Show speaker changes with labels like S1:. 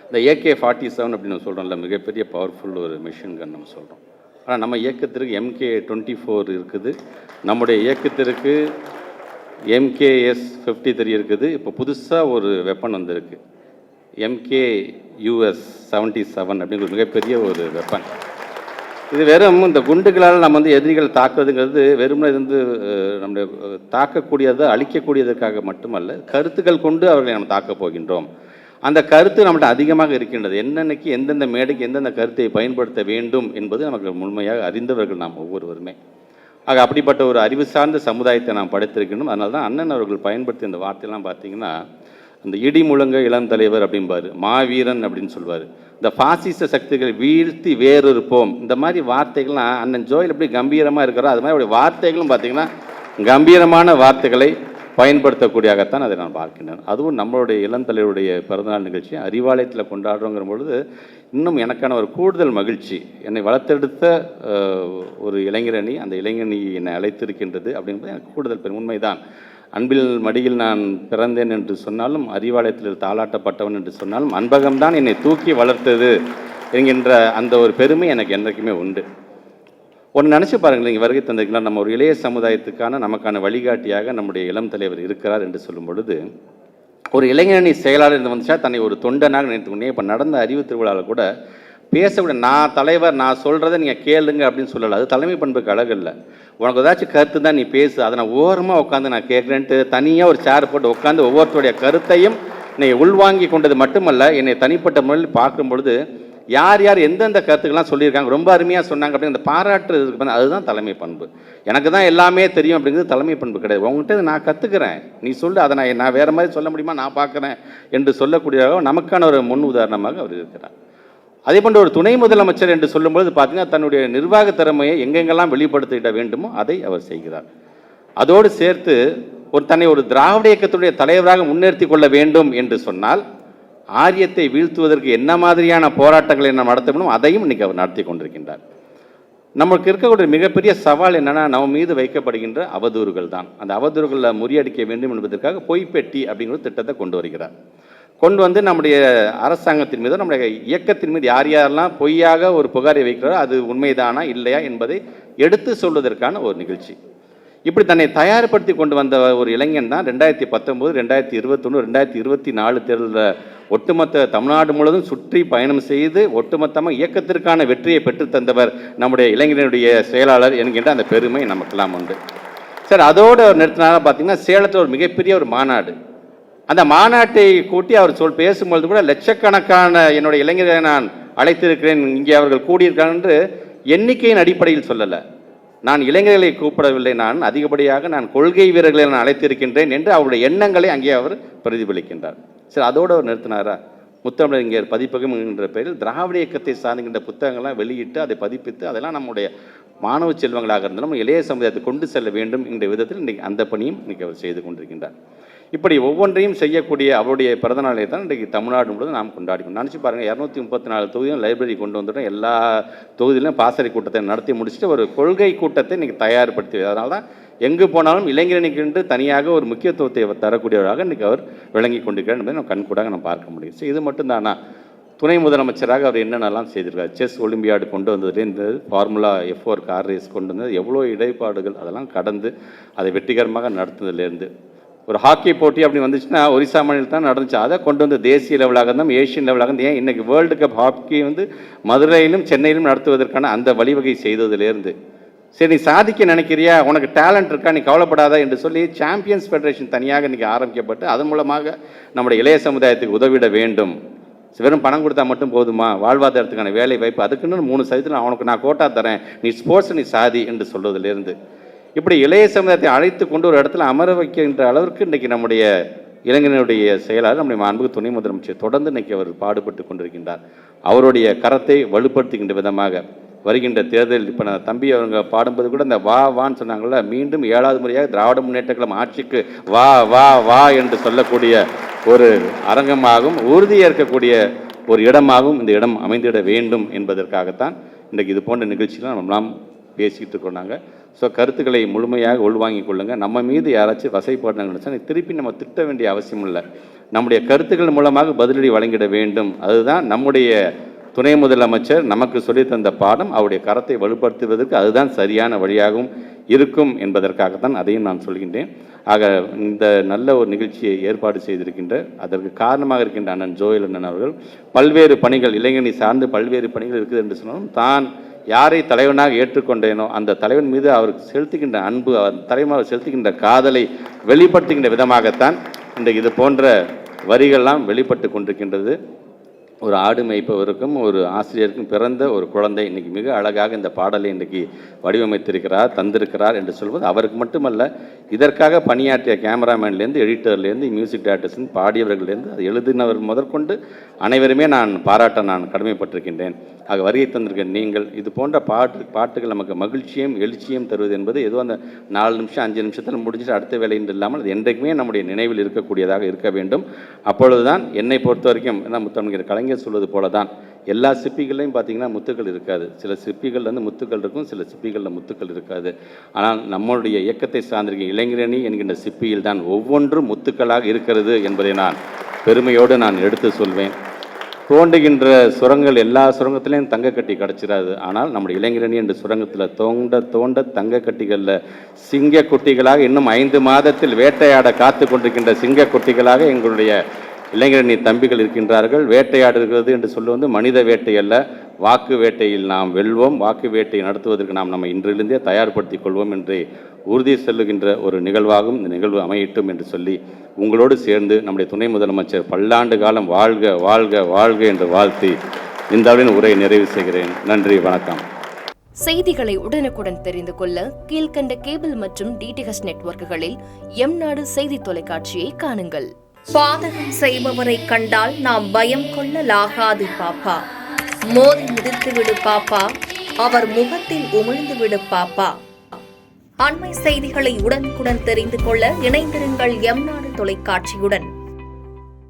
S1: இந்த AK-47 அப்படின்னு சொல்கிறோம்ல, மிகப்பெரிய பவர்ஃபுல் ஒரு மிஷின் கன் நம்ம சொல்கிறோம். ஆனால் நம்ம இயக்கத்திற்கு MK-24 இருக்குது, நம்முடைய இயக்கத்திற்கு MKS-53 இருக்குது. இப்போ புதுசாக ஒரு வெப்பன் வந்திருக்கு, MKUS-77 அப்படிங்கிற மிகப்பெரிய ஒரு வெப்பன். இது வெறும் இந்த குண்டுகளால் நம்ம வந்து எதிரிகள் தாக்குறதுங்கிறது வெறுமனே இது வந்து நம்முடைய தாக்கக்கூடியதை அழிக்கக்கூடியதற்காக மட்டுமல்ல, கருத்துக்கள் கொண்டு அவர்களை நம்ம தாக்கப் போகின்றோம். அந்த கருத்து நம்மகிட்ட அதிகமாக இருக்கின்றது. என்னென்னைக்கு எந்தெந்த மேடைக்கு எந்தெந்த கருத்தை பயன்படுத்த வேண்டும் என்பது நமக்கு முழுமையாக அறிந்தவர்கள் நாம் ஒவ்வொருவருமே. ஆக அப்படிப்பட்ட ஒரு அறிவு சார்ந்த சமுதாயத்தை நாம் படைத்திருக்கணும். அதனால தான் அண்ணன் அவர்கள் பயன்படுத்திய இந்த வார்த்தையெல்லாம் பார்த்தீங்கன்னா, அந்த இடி முழங்க இளம் தலைவர் அப்படிம்பார், மாவீரன் அப்படின்னு சொல்லுவார், இந்த பாசிச சக்திகளை வீழ்த்தி வேறொருப்போம், இந்த மாதிரி வார்த்தைகள்லாம் அண்ணன் ஜோயில் எப்படி கம்பீரமாக இருக்கிறோம், அது மாதிரி அவருடைய வார்த்தைகளும் பார்த்திங்கன்னா கம்பீரமான வார்த்தைகளை பயன்படுத்தக்கூடியாகத்தான் அதை நான் பார்க்கின்றேன். அதுவும் நம்மளுடைய இளம் தலைவருடைய பிறந்தநாள் நிகழ்ச்சி அறிவாலயத்தில் கொண்டாடுறோங்கிற பொழுது இன்னும் எனக்கான ஒரு கூடுதல் மகிழ்ச்சி. என்னை வளர்த்தெடுத்த ஒரு இளைஞரணி, அந்த இளைஞரணி என்னை அழைத்திருக்கின்றது அப்படிங்கிறது எனக்கு கூடுதல் பெரும் உண்மைதான். அன்பில் மடியில் நான் பிறந்தேன் என்று சொன்னாலும், அறிவாலயத்தில் தாளாட்டப்பட்டவன் என்று சொன்னாலும், அன்பகம்தான் என்னை தூக்கி வளர்த்தது என்கின்ற அந்த ஒரு பெருமை எனக்கு என்றைக்குமே உண்டு. ஒன்று நினச்சி பாருங்கள், நீங்கள் வருகை தந்திருக்கலாம், நம்ம ஒரு இளைய சமுதாயத்துக்கான நமக்கான வழிகாட்டியாக நம்முடைய இளம் தலைவர் இருக்கிறார் என்று சொல்லும் பொழுது, ஒரு இளைஞரணி செயலாளர் இருந்து வந்துச்சா தன்னை ஒரு தொண்டனாக நினைத்துக்கொண்டே. இப்போ நடந்த அறிவு திருவிழாவில் கூட பேசக்கூடிய நான் தலைவர், நான் சொல்கிறத நீங்கள் கேளுங்க அப்படின்னு சொல்லலை. அது தலைமை பண்புக்கு அழகு இல்லை. உனக்கு ஏதாச்சும் கருத்து தான் நீ பேசு, அதை நான் ஓரமாக உட்காந்து நான் கேட்குறேன்ட்டு தனியாக ஒரு சேர் போட்டு உட்காந்து ஒவ்வொருத்தருடைய கருத்தையும் நீ உள்வாங்கி கொண்டது மட்டுமல்ல, என்னை தனிப்பட்ட முறையில் பார்க்கும் பொழுது யார் யார் எந்தெந்த கருத்துக்கெல்லாம் சொல்லியிருக்காங்க, ரொம்ப அருமையாக சொன்னாங்க அப்படின்னு அந்த பாராட்டு இருக்கு, அதுதான் தலைமை பண்பு. எனக்கு தான் எல்லாமே தெரியும் அப்படிங்கிறது தலைமை பண்பு கிடையாது. உங்கள்கிட்ட நான் கற்றுக்கிறேன், நீ சொல்லு, அதை நான் வேறு மாதிரி சொல்ல முடியுமா, நான் பார்க்குறேன் என்று சொல்லக்கூடிய நமக்கான ஒரு முன் உதாரணமாக அவர் இருக்கிறார். அதே போன்ற ஒரு துணை முதலமைச்சர் என்று சொல்லும்போது பார்த்தீங்கன்னா, தன்னுடைய நிர்வாக திறமையை எங்கெங்கெல்லாம் வெளிப்படுத்திட வேண்டுமோ அதை அவர் செய்கிறார். அதோடு சேர்த்து தன்னை ஒரு திராவிட இயக்கத்துடைய தலைவராக முன்னிறுத்தி கொள்ள வேண்டும் என்று சொன்னால், ஆரியத்தை வீழ்த்துவதற்கு என்ன மாதிரியான போராட்டங்களை நாம் நடத்த முடியும் அதையும் இன்றைக்கி அவர் நடத்தி கொண்டிருக்கின்றார். நமக்கு இருக்கக்கூடிய மிகப்பெரிய சவால் என்னென்னா, நம்ம மீது வைக்கப்படுகின்ற அவதூறுகள் தான். அந்த அவதூறுகளை முறியடிக்க வேண்டும் என்பதற்காக பொய்ப்பெட்டி அப்படிங்கிற திட்டத்தை கொண்டு வருகிறார். கொண்டு வந்து நம்முடைய அரசாங்கத்தின் மீது, நம்முடைய இயக்கத்தின் மீது யார் யாரெல்லாம் பொய்யாக ஒரு புகாரை வைக்கிறாரோ அது உண்மைதானா இல்லையா என்பதை எடுத்து சொல்வதற்கான ஒரு நிகழ்ச்சி. இப்படி தன்னை தயார்படுத்தி கொண்டு வந்த ஒரு இளைஞன் தான் 2019, 2021, 2024 தேர்தலில் ஒட்டுமொத்த தமிழ்நாடு முழுவதும் சுற்றி பயணம் செய்து ஒட்டுமொத்தமாக இயக்கத்திற்கான வெற்றியை பெற்றுத்தந்தவர் நம்முடைய இளைஞனுடைய செயலாளர் என்கின்ற அந்த பெருமை நமக்கெல்லாம் உண்டு. சார், அதோடு நிறுத்தினாங்க பார்த்தீங்கன்னா, சேலத்தில் ஒரு மிகப்பெரிய ஒரு மாநாடு. அந்த மாநாட்டை கூட்டி அவர் பேசும்பொழுது கூட லட்சக்கணக்கான என்னுடைய இளைஞர்களை நான் அழைத்திருக்கிறேன், இங்கே அவர்கள் கூடியிருக்காங்க என்று எண்ணிக்கையின் அடிப்படையில் சொல்லலை. நான் இளைஞர்களை கூப்பிடவில்லை, நான் அதிகப்படியாக நான் கொள்கை வீரர்களை நான் அழைத்திருக்கின்றேன் என்று அவருடைய எண்ணங்களை அங்கே அவர் பிரதிபலிக்கின்றார். சரி, அதோடு அவர் நிறுத்தினாரா? முத்தமிழறிஞர் பதிப்பகம் என்கின்ற பெயரில் திராவிட இயக்கத்தை சார்ந்துகின்ற புத்தகங்கள்லாம் வெளியிட்டு அதை பதிப்பித்து அதெல்லாம் நம்முடைய மாணவ செல்வங்களாக இருந்தாலும் இளைய சமுதாயத்தை கொண்டு செல்ல வேண்டும் என்ற விதத்தில் இன்றைக்கு அந்த பணியும் இன்றைக்கி அவர் செய்து கொண்டிருக்கின்றார். இப்படி ஒவ்வொன்றையும் செய்யக்கூடிய அவருடைய பிறந்தநாளை தான் இன்றைக்கு தமிழ்நாடு முழுவதும் நாம் கொண்டாடிக்கணும். நினச்சி பாருங்கள், 234 தொகுதியும் லைப்ரரி கொண்டு வந்துட்டோம், எல்லா தொகுதியிலும் பாசறை கூட்டத்தை நடத்தி முடிச்சுட்டு ஒரு கொள்கை கூட்டத்தை இன்றைக்கி தயார்படுத்தி, அதனால தான் எங்கு போனாலும் இளைஞரணிக்கு தனியாக ஒரு முக்கியத்துவத்தை தரக்கூடியவராக இன்றைக்கி அவர் விளங்கி கொண்டிருக்கிறார் என்பதை நம்ம கண்கூடாக நம்ம பார்க்க முடியும். ஸோ இது மட்டும்தானா? துணை முதலமைச்சராக அவர் என்னென்னலாம் செய்திருக்கார்? செஸ் ஒலிம்பியாடு கொண்டு வந்ததுலேருந்து ஃபார்முலா F4 கார் ரேஸ் கொண்டு வந்தது, எவ்வளோ இடைப்பாடுகள் அதெல்லாம் கடந்து அதை வெற்றிகரமாக நடத்துனதுலேருந்து, ஒரு ஹாக்கி போட்டி அப்படி வந்துச்சுன்னா ஒரிசா மாநிலத்தில் தான் நடந்துச்சு, அதை கொண்டு வந்து தேசிய லெவலாக இருந்தால் ஏஷியன் லெவலாக இருந்து, ஏன் இன்றைக்கி வேர்ல்டு கப் ஹாக்கி மதுரையிலும் சென்னையிலும் நடத்துவதற்கான அந்த வழிவகை செய்ததுலேருந்து, சரி நீ சாதிக்க நினைக்கிறியா, உனக்கு டேலண்ட் இருக்கா, நீ கவலைப்படாதா என்று சொல்லி சாம்பியன்ஸ் ஃபெடரேஷன் தனியாக இன்றைக்கி ஆரம்பிக்கப்பட்டு அதன் மூலமாக நம்முடைய இளைய சமுதாயத்துக்கு உதவிட வேண்டும். வெறும் பணம் கொடுத்தா மட்டும் போதுமா, வாழ்வாதாரத்துக்கான வேலை வாய்ப்பு அதுக்குன்னு 3% அவனுக்கு நான் கோட்டா தரேன், நீ ஸ்போர்ட்ஸ் நீ சாதி என்று சொல்வதிலிருந்து இப்படி இளைய சமுதாயத்தை அழைத்து கொண்டு ஒரு இடத்துல அமர வைக்கின்ற அளவிற்கு இன்றைக்கி நம்முடைய இளைஞனுடைய செயலாளர் நம்முடைய மாண்புக்கு துணை முதலமைச்சர் தொடர்ந்து இன்றைக்கி அவர் பாடுபட்டு கொண்டிருக்கின்றார். அவருடைய கரத்தை வலுப்படுத்துகின்ற விதமாக வருகின்ற தேர்தல், இப்போ நான் தம்பி அவங்க பாடும்போது கூட இந்த வா வான்னு சொன்னாங்கள்ல, மீண்டும் 7வது முறையாக திராவிட முன்னேற்ற கழகம் ஆட்சிக்கு வா வா வா என்று சொல்லக்கூடிய ஒரு அரங்கமாகவும் உறுதியேற்கக்கூடிய ஒரு இடமாகவும் இந்த இடம் அமைந்திட வேண்டும் என்பதற்காகத்தான் இன்றைக்கு இது போன்ற நிகழ்ச்சிகள் நம்மளாம் பேசிக்கிட்டு இருக்கோம். ஸோ கருத்துக்களை முழுமையாக உள்வாங்கிக் கொள்ளுங்கள். நம்ம மீது யாராச்சும் வசைப்பாடுனாங்கன்னு நினச்சா திருப்பி நம்ம திட்ட வேண்டிய அவசியம் இல்லை. நம்முடைய கருத்துக்கள் மூலமாக பதிலடி வழங்கிட வேண்டும். அதுதான் நம்முடைய துணை முதலமைச்சர் நமக்கு சொல்லித்தந்த பாடம். அவருடைய கரத்தை வலுப்படுத்துவதற்கு அதுதான் சரியான வழியாகவும் இருக்கும் என்பதற்காகத்தான் அதையும் நான் சொல்கின்றேன். ஆக இந்த நல்ல ஒரு நிகழ்ச்சியை ஏற்பாடு செய்திருக்கின்ற, அதற்கு காரணமாக இருக்கின்ற அண்ணன் ஜோயல் அண்ணன் அவர்கள் பல்வேறு பணிகள், இளைஞரணி சார்ந்து பல்வேறு பணிகள் இருக்குது என்று சொன்னாலும், தான் யாரை தலைவனாக ஏற்றுக்கொண்டேனோ அந்த தலைவன் மீது அவருக்கு செலுத்துகின்ற அன்பு, அவர் தலைவனாக செலுத்துகின்ற காதலை வெளிப்படுத்துகின்ற விதமாகத்தான் இன்றைக்கு இது போன்ற வரிகள்லாம் வெளிப்பட்டு கொண்டிருக்கின்றது. ஒரு ஆடு மேய்ப்பவருக்கும் ஒரு ஆசிரியருக்கும் பிறந்த ஒரு குழந்தை இன்றைக்கி மிக அழகாக இந்த பாடலை இன்றைக்கி வடிவமைத்திருக்கிறார், தந்திருக்கிறார் என்று சொல்வது அவருக்கு மட்டுமல்ல, இதற்காக பணியாற்றிய கேமராமேன்லேருந்து, எடிட்டர்லேருந்து, மியூசிக் டைரக்டர்ஸ்லேருந்து, பாடியவர்கள்லேருந்து, அது எழுதினவர் முதற்கொண்டு அனைவருமே நான் பாராட்ட நான் கடமைப்பட்டிருக்கின்றேன். ஆக வருகை தந்திருக்க நீங்கள் இது போன்ற பாட்டுகள் நமக்கு மகிழ்ச்சியும் எழுச்சியும் தருவது என்பது ஏதோ அந்த 4 நிமிஷம் 5 நிமிஷத்தில் முடிஞ்சிட்டு அடுத்த வேலைன்னு இல்லாமல் அது என்றைக்குமே நம்முடைய நினைவில் இருக்கக்கூடியதாக இருக்க வேண்டும். அப்பொழுதுதான் என்னை பொறுத்த வரைக்கும் என்ன முத்தமிழர் கலைஞர் சொல்வது போல தான் எல்லா சிப்பிகள்லையும் பார்த்தீங்கன்னா முத்துக்கள் இருக்காது. சில சிப்பிகள் வந்து முத்துக்கள் இருக்கும், சில சிப்பிகளில் முத்துக்கள் இருக்காது. ஆனால் நம்மளுடைய இயக்கத்தை சார்ந்திருக்க இளைஞரணி என்கின்ற சிப்பியில் தான் ஒவ்வொன்றும் முத்துக்களாக இருக்கிறது என்பதை நான் பெருமையோடு நான் எடுத்து சொல்வேன். தோண்டுகின்ற சுரங்கள் எல்லா சுரங்கத்திலையும் தங்கக்கட்டி கிடச்சிடாது. ஆனால் நம்முடைய இளைஞரணி என்ற சுரங்கத்தில் தோண்ட தங்கக்கட்டிகளில் சிங்க குட்டிகளாக இன்னும் 5 மாதத்தில் வேட்டையாட காத்து கொண்டிருக்கின்ற சிங்க குட்டிகளாக எங்களுடைய இளைஞரணி தம்பிகள் இருக்கின்றார்கள். வேட்டையாடுகிறது என்று சொல்லுவது மனித வேட்டை அல்ல, வாக்கு வேட்டையில் நாம் வெல்வோம். வாக்கு வேட்டை நடத்துவதற்கு நாம் நம்ம இன்றிலிருந்தே தயார்படுத்திக் கொள்வோம் என்று உறுதி செல்லுகின்ற ஒரு நிகழ்வாகவும் இந்த நிகழ்வு அமையட்டும் என்று சொல்லி உங்களோடு சேர்ந்து நம்முடைய துணை முதலமைச்சர் பல்லாண்டு காலம் வாழ்க வாழ்க வாழ்க என்று வாழ்த்தி இந்த உரையை நிறைவு செய்கிறேன். நன்றி, வணக்கம்.
S2: செய்திகளை உடனுக்குடன் தெரிந்து கொள்ள கீழ்கண்ட கேபிள் மற்றும் டிடிஹெச் நெட்வொர்க்குகளில் எம்நாடு செய்தி தொலைக்காட்சியை காணுங்கள்.
S3: பாதகம் செய்பவரை கண்டால் நாம் பயம் கொள்ளலாகாது பாப்பா. மோதி மிதித்துவிடு பாப்பா, அவர் முகத்தில் உமிழ்ந்துவிடு பாப்பா. அண்மை செய்திகளை உடனுக்குடன் தெரிந்து கொள்ள இணைந்திருங்கள் எம்நாடு தொலைக்காட்சியுடன்.